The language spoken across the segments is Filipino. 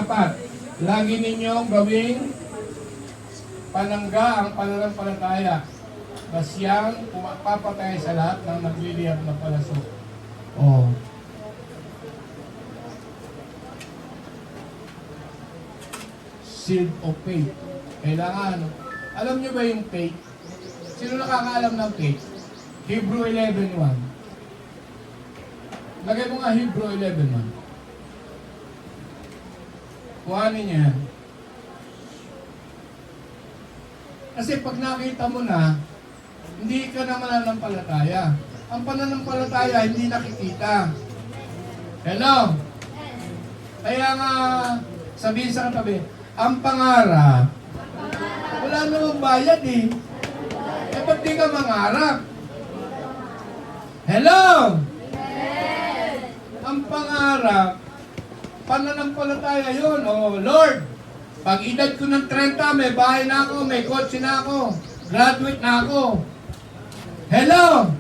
Pang-apat, lagi ninyong gawing panangga ang pananampalataya na siyang pumapapatay sa lahat ng nagliliyab na palaso. Oh. Shield of faith. Kailangan. Alam niyo ba yung faith? Sino nakakaalam ng faith? Hebrew 11:1. Lagay mo nga Hebrew 11:1. Kuhanin niya. Kasi pag nakita mo na, hindi ka na mananampalataya. Ang pananampalataya hindi nakikita. Hello? Kaya nga, sabihin sa katabi, ang pangarap, wala namang bayad eh. Eh, ba't di ka mangarap? Hello? Ang pangarap, pananampalataya yun. Oh, Lord, pag edad ko ng 30, may bahay na ako, may kotse na ako, graduate na ako. Hello?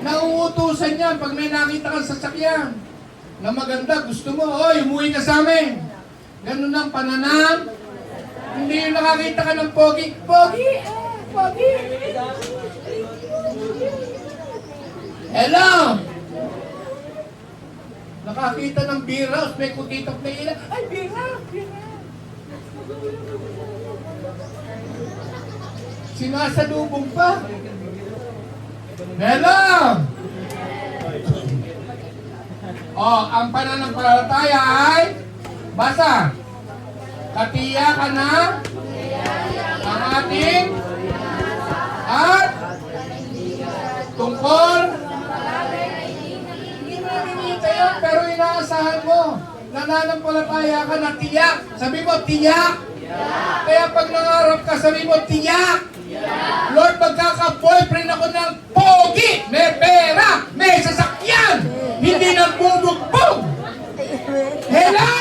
Nauutusan yan pag may nakita kang sasakyan na maganda, gusto mo, oy, umuwi ka sa amin. Ganun ang pananam. Hindi yung nakakita ka ng pogi. Pogi! Pogi! Hello! Nakakita ng bira, may kutitok na ilan. Ay, bira! Bira! Sinasalubong pa. Hello! Oh, ang pananampalataya ay basa. Katiyakan na ang ating at tungkol hindi mo nakikita yan, pero inaasahan mo. Nananampalataya ka na tiyak. Sabi mo, tiyak. Kaya pag nangarap ka, sabi mo, tiyak. Lord, magkaka-boyfriend ako ng pogi, may pera, may sasakyan, hindi nagbubugbog. Hello!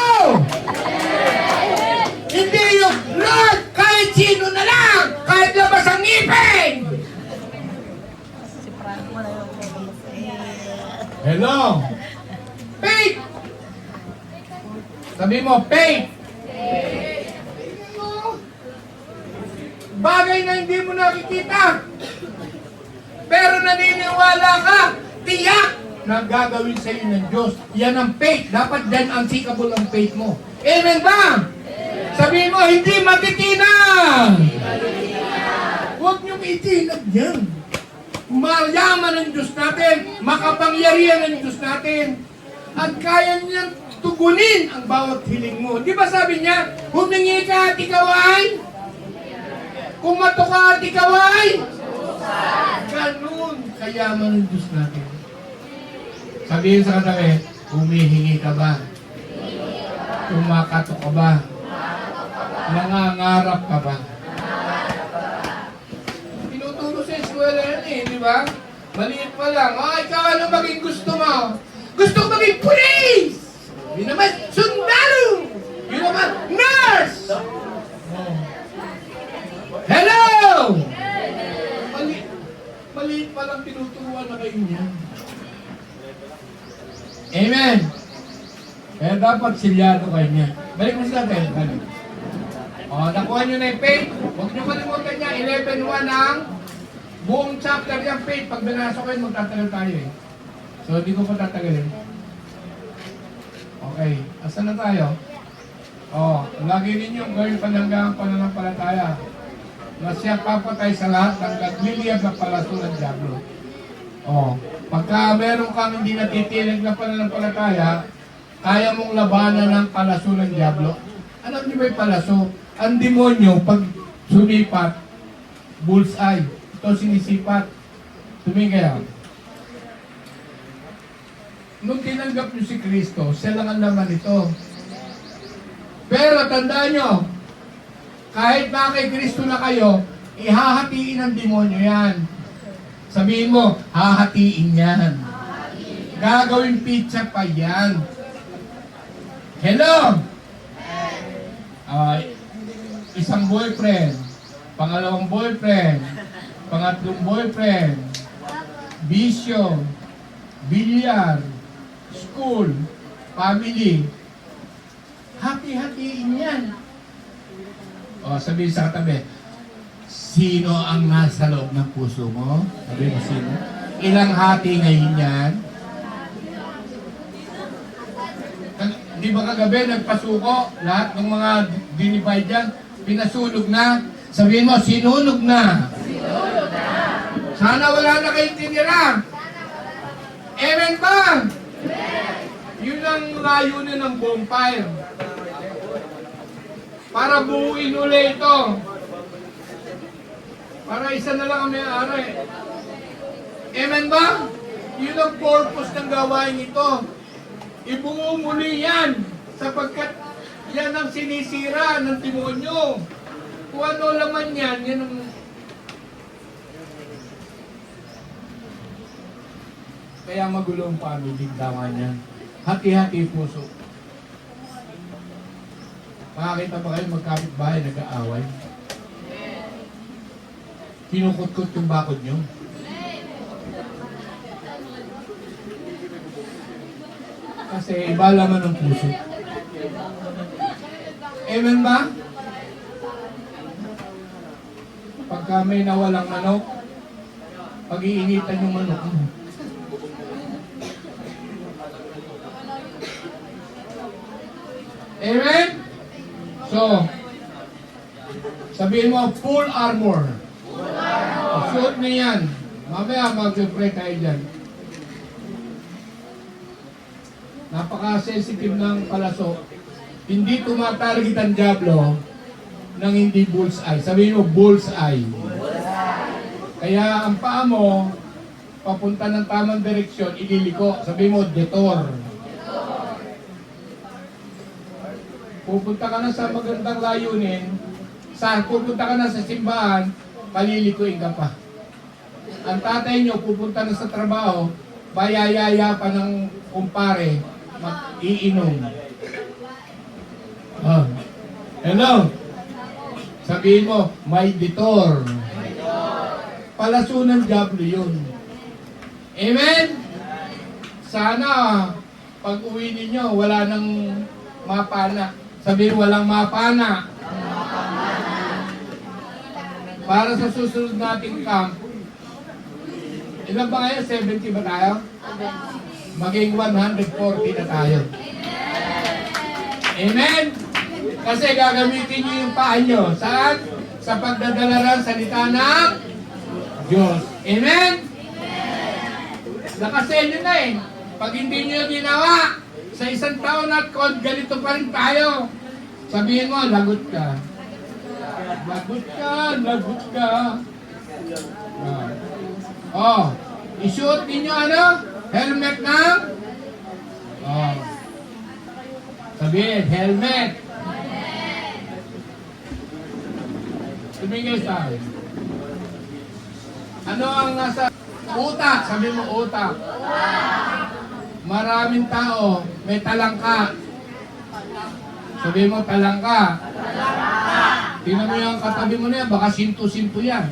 Hindi yung, Lord, kahit sino na lang, kahit labas ang ngipin. Hello? Faith! Sabi mo, faith! Bagay na hindi mo nakikita. Pero naniniwala ka, tiyak na gagawin sa iyo ng Diyos. Yan ang faith. Dapat din unsinkable ang faith mo. Amen ba? Sabihin mo, hindi matitinag. Huwag niyong itinag yan. Mayaman ang Diyos natin. Makapangyarihan ang Diyos natin. At kaya niyang tugunin ang bawat hiling mo. Di ba sabi niya, humingi ka at ikaw ay kumato ka at ikaw ay ganun kayaman ng Diyos natin. Sabihin sa katabi, humihingi ka ba? Kumakato ka ba? Nangangarap ka ba? Tinuturo sa eskwela yan eh, di ba? Maliit pa lang. Ikaw ano maging gusto mo? Gusto ko maging police! Yun naman, sundalo! Yun naman, nurse! Hello! Maliit pa lang tinuturuan na kayo niya. Amen! Kaya dapat silyado kayo niya. Balik mo sila tayo. Balik. Nakuha nyo na yung faith. Huwag nyo kalimutan niya. 11:1 ang buong chapter yung faith. Pag binasa ko yun, magtatagal tayo eh. So, hindi ko pa tatagalin. Okay. Asan na tayo? Lagi ninyong gawin pananggang pananampalataya na siya papatay sa lahat ng nagliliyab na palaso ng diablo. Pagka meron kang hindi natitinig na pananampalataya, kaya mong labanan ng palaso ng diablo. Alam niyo ba yung palaso? Ang demonyo, pag sumipat, bullseye. Ito sinisipat. Tumingin kayo. Nung tinanggap niyo si Kristo, siya lang ang laman ito. Pero tandaan nyo, kahit na kay Kristo na kayo, ihahatiin ng demonyo yan. Sabihin mo, hahatiin yan. Gagawin pizza pa yan. Hello? Isang boyfriend, pangalawang boyfriend, pangatlong boyfriend, bisyo, bilyar, school, family. Hati-hatiin yan. O, sabihin sa katabi, sino ang nasa loob ng puso mo? Sabihin mo sino? Ilang hati ngayon yan? Di ba kagabi nagpasuko? Lahat ng mga dinified dyan, pinasunog na. Sabihin mo, sinunog na. Sinunog na. Sana wala na kayong tinira. Amen ba? Amen. Yun ang layunin ng bonfire. Para buuin uli ito. Para isa na lang ang may-ari. Amen ba? Yun ang purpose ng gawain ito. Ibuo muli yan. Sapagkat yan ang sinisira ng demonyo. Kung ano laman yan, yan ang... Kaya magulo ang family, tama niyan. Hati-hati puso. Makakita ba kayo magkapit-bahay, nag-aaway? Kinukot-kot yung bakod nyo? Kasi iba laman ng puso. Amen ba? Pagka may nawalang manok, pag-iinitan yung manok mo. Amen? So, sabihin mo, full armor. Suot na yan. Mamaya mag-pray tayo dyan. Napaka-sensitive ng palaso. Hindi tumatarget ang diablo ng hindi bullseye. Sabihin mo, bullseye. Kaya ang paa mo, papunta ng tamang direksyon, ililiko. Sabihin mo, detour. Pupunta ka na sa magandang layunin, pupunta ka na sa simbahan, palilikuin ka pa. Ang tatay nyo, pupunta na sa trabaho, bayayaya pa ng kumpare, mag-iinom. Oh. Hello? Sabihin mo, may detour. Palaso ng diablo yun. Amen? Sana, pag uwi ninyo, wala nang mapana. Sabihin, walang mapana. Para sa susunod nating camp, ilan ba kayo? 70 ba tayo? Maging 140 na tayo. Amen? Kasi gagamitin nyo yung paa nyo. Saan? Sa pagdadala ng salita ng Diyos. Amen? Nakasenyo na eh. Pag hindi nyo ginawa, sa isang taon at ganito pa rin tayo. Sabihin mo, lagot ka. Lagot ka, lagot ka. Oh, isuot ninyo ano? Helmet na? Oh. Sabihin, helmet. Tumingin sa akin. Ano ang nasa utak? Sabihin mo, utak. Maraming tao, may talangka. Sabihin mo, talangka. Tingnan mo yung katabi mo na yan, baka sinto-sinto yan.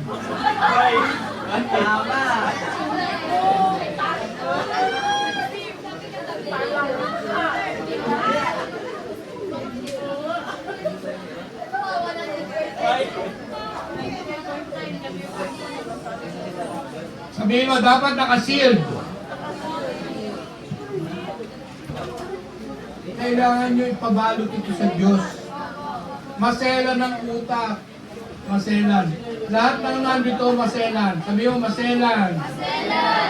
Sabihin mo, dapat naka-sealed. Kailangan nyo ipabalot ito sa Diyos. Maselan ng utak. Maselan. Lahat ng nandito maselan. Sabi mo, maselan. Maselan.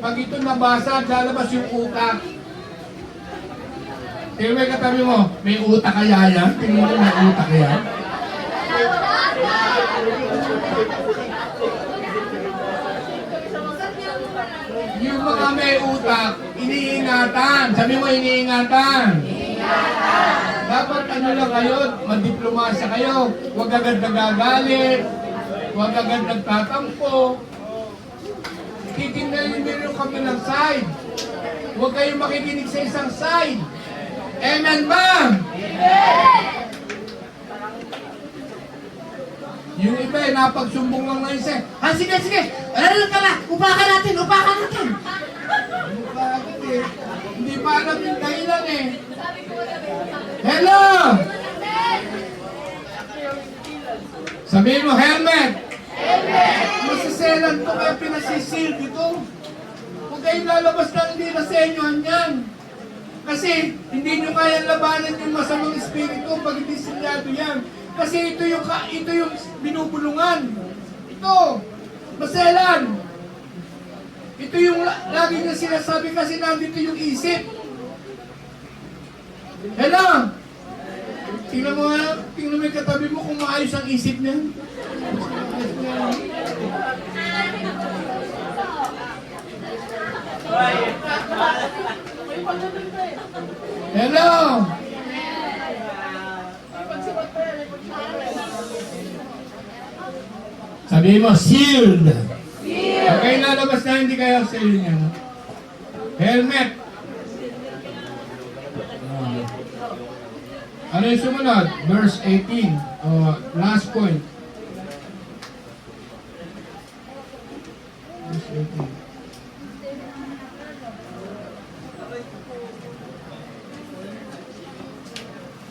Pag ito nabasa, lalabas yung utak. Tingnan mo yung katabi mo, may utak kaya yan? Tingnan mo, may utak kaya? Yung mga may utak, iniingatan. Sabi mo, iniingatan. Iniingatan. Dapat ano lang kayo, magdiplomasa kayo. Huwag agad nagagalit. Huwag agad nagtatampo. Titignan nyo kami ng side. Huwag kayong makikinig sa isang side. Amen ba? Amen! Yung iba eh, napagsumbong lang na isa. Sige, sige. Ano ka na? Upakan natin, upakan natin. Upakan eh. Hindi pa alam yung dahilan eh. Hello! Sabihin mo, helmet! Masiselan to kaya pinasisil dito. Huwag kayong lalabas na hindi na sa inyo yan. Kasi hindi nyo kaya labanan yung masamang espiritu pag hindi silyado yan. Kasi ito yung binubulungan. Ito, maselan. Ito yung lagi niya sinasabi kasi nandito yung isip. Hello? Tingnan mo yung katabi mo kung maayos ang isip niya. Hello? Sabihin mo, shield. Okay, lalabas na hindi kayo sa inyo niya. Helmet. Ano yung sumunod? Verse 18. Last point. Verse 18.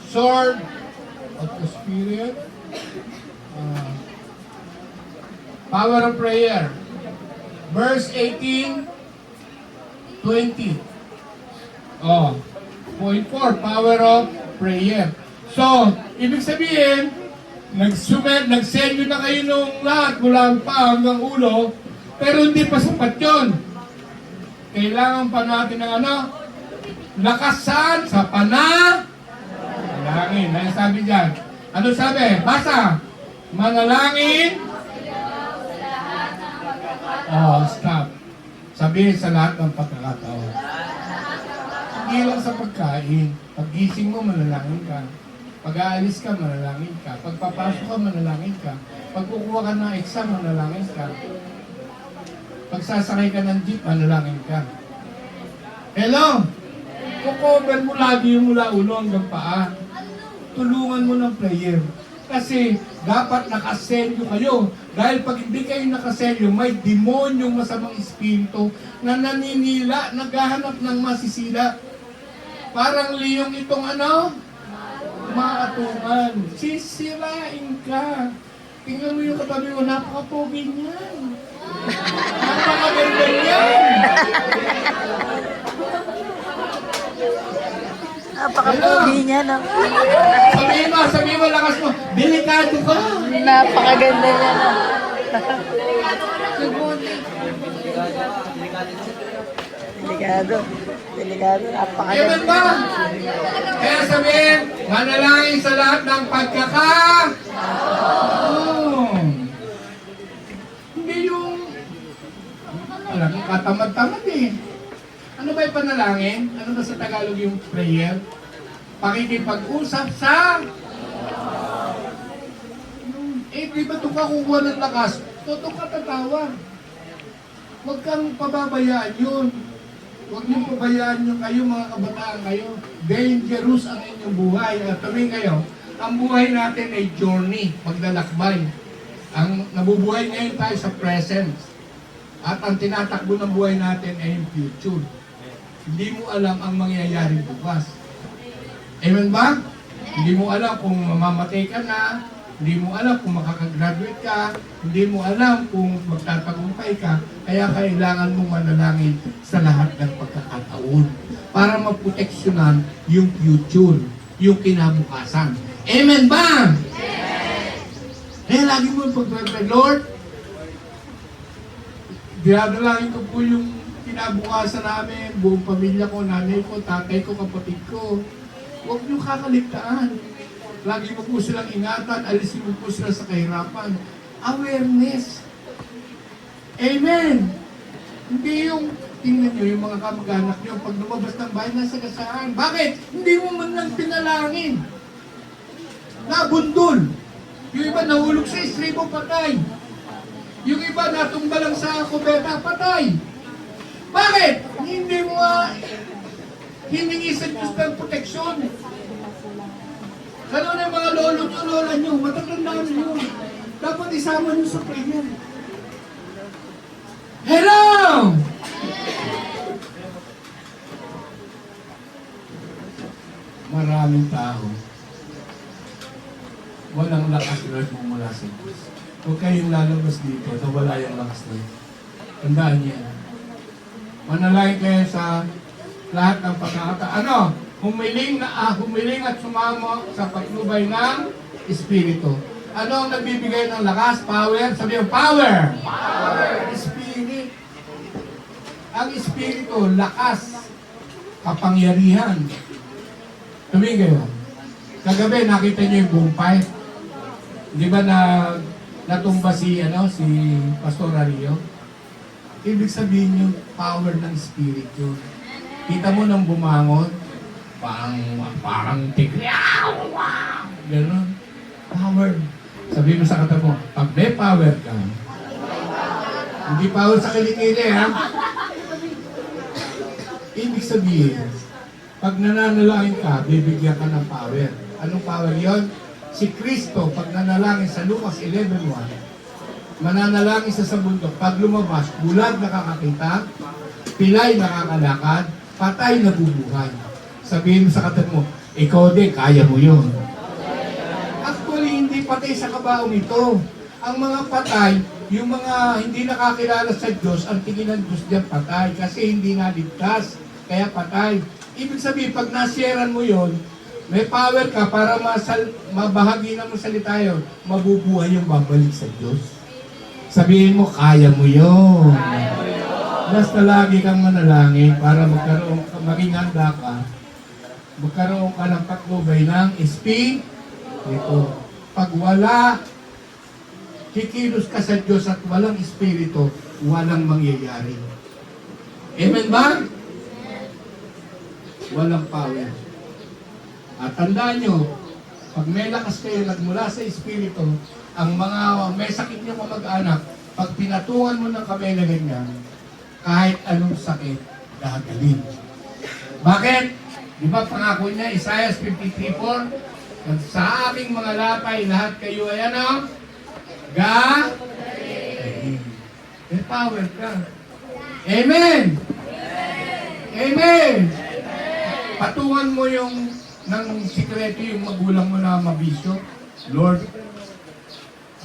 Sword of the Spirit. Power of prayer. Verse 18, 20. Point 4, power of prayer. So, ibig sabihin, nag-send yun na kayo nung lahat, mula pa hanggang ulo, pero hindi pa sapat yun. Kailangan pa natin ng ano? Lakasan sa panalangin. Ano sabi dyan? Ano sabi? Basa. Manalangin. Stop. Sabihin sa lahat ng pagkakataon. Hindi lang sa pagkain. Pag-gising mo, manalangin ka. Pag-aalis ka, manalangin ka. Pagpapasok ka, manalangin ka. Pag kukuha ka ng exam, manalangin ka. Pagsasakay ka ng jeep, manalangin ka. Hello? Kukover mo lagi yung mula ulo hanggang paa. Tulungan mo ng prayer. Kasi dapat nakaselyo kayo. Dahil pag hindi kayo nakaselyo, may demonyong masamang espiritu na naninila, naghahanap ng masisila. Parang liyong itong ano? Maatungan. Sisirain ka. Tingnan mo yung katabi mo, napaka-pogi niyan. Napaka-ganda niyan. Napaka-pogi niya, no? Sabihin mo, lakas mo, delikado ka. Napakaganda niya, no? Delikado, napakaganda. Amen ba? Kaya sabihin, manalangin sa lahat ng Hindi yung, alam, katamad-tamad eh. Ano ba yung panalangin? Ano ba sa Tagalog yung prayer? Pakikipag-usap sa... di ba ito ka kukuha ng lakas? Totoo ka tatawa. Huwag kang pababayaan yun. Huwag niyong pabayaan yung kayo, mga kabataan kayo. Dangerous ang inyong buhay. At tumingin kayo, ang buhay natin ay journey, paglalakbay. Ang nabubuhay ngayon tayo sa present. At ang tinatakbo ng buhay natin ay yung future. Hindi mo alam ang mangyayari bukas. Amen ba? Hindi mo alam kung mamamatay ka na, hindi mo alam kung makakagraduate ka, hindi mo alam kung magtatagumpay ka, kaya kailangan mong manalangin sa lahat ng pagkakataon para maproteksyonan yung future, yung kinabukasan. Amen ba? Amen! Kaya lagi mo pag-pray, Lord, dinadalangin ko po yung kinabukasan namin, buong pamilya ko, nanay ko, tatay ko, kapatid ko. Huwag niyo kakaligtaan. Lagi mo po silang ingatan, alisin mo po sila sa kahirapan. Awareness. Amen. Hindi yung, tingnan nyo, yung mga kamag-anak nyo, pag lumabas ng bahay, nasa gasaan. Bakit? Hindi mo man lang pinalangin. Nabundol. Yung iba nahulog sa istribo, patay. Yung iba natumba lang sa kubeta, patay. Bakit? Hindi mo hiningi sa Diyos ng proteksyon. Ano na yung mga lolo nyo, lola nyo, matatandaan nyo. Dapat isama nyo sa prayer. Hello! maraming tao, walang lakas na mula sa Diyos. Huwag kayong lalabas dito na wala yung lakas na yun. Tandaan niya. Manalangin kayo sa lahat ng pagkakataon. Humiling at sumama sa patnubay ng Espiritu. Ano ang nagbibigay ng lakas? Power? Sabi mo, power! Spirit. Ang Espiritu, lakas, kapangyarihan. Tumingin kayo. Kagabi, nakita niyo yung boom pipe. Di ba natumba si Pastor Ario? Ibig sabihin yung power ng Spirit yun. Kita mo nang bumangon, parang tigyaw! Ganon. Power. Sabihin mo sa kata mo, pag may power ka, hindi power sa kilikili, ha? Ibig sabihin, pag nananalangin ka, bibigyan ka ng power. Anong power yon? Si Kristo, pag nanalangin sa Lucas 11:1, mananalangin sa bundok, pag lumabas, bulag nakakakita, pilay nakakalakad, patay nabubuhay. Sabihin mo sa katabi mo, ikaw din, kaya mo yun. Actually, hindi patay sa kabaong ito. Ang mga patay, yung mga hindi nakakilala sa Diyos, ang tingin ng Diyos diyan patay kasi hindi naligtas, kaya patay. Ibig sabihin, pag nasyeran mo yon, may power ka para mabahagi na mo salita yun, mabubuhay yung babalik sa Diyos. Sabihin mo, kaya mo yun. Basta lagi kang manalangin para maging handa ka, magkaroon ka ng patnubay ng Espiritu. Pag wala, kikilos ka sa Diyos at walang Espiritu, walang mangyayari. Amen ba? Walang power. At tandaan nyo, pag may lakas kayo nagmula sa Espiritu, ang mga may sakit nyo kamag-anak, pag pinatungan mo ng kamay na ganyan, kahit anong sakit, gagaling. Bakit? Di ba pangako niya, Isaiah 53:4, sa aking mga lapay, lahat kayo ay ano? May power ka. Amen! Amen! Patungan mo yung ng sikreto yung magulang mo na mabisyo. Lord,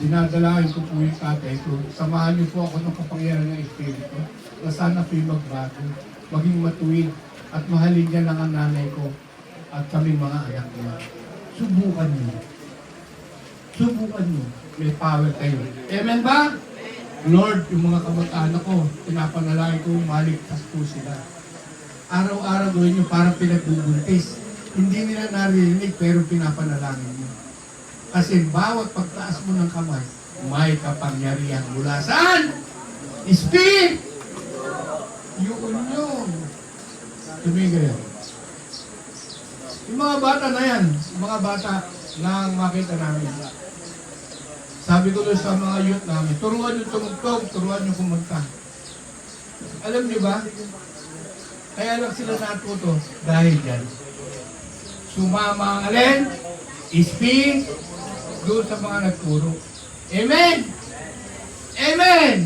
dinadalahin ko po yung tatay ko. Samahan niyo po ako ng kapangyarihan ng Espiritu na sana po'y magbago, maging matuwid, at mahalin niya lang ang nanay ko at kami mga anak niya. Subukan niyo. Subukan niyo. May power kayo. Amen ba? Lord, yung mga kamag-anak ko, pinapanalangin ko, maligtas po sila. Araw-araw gawin niyo parang pinagbubuntis. Hindi nila naririnig pero pinapanalangin niyo. Kasi bawat pagtaas mo ng kamay, may kapangyarihan mula saan? Spirit! Yun. Tumigil. Yung mga bata na yan, yung mga bata na makita namin. Sabi ko doon sa mga youth namin, turuan yung tumugtog, turuan yung kumanta. Alam niyo ba? Kaya lang sila natuto dahil dyan. Sumama ang alin? Spirit doon sa mga nagturo. Amen! Amen!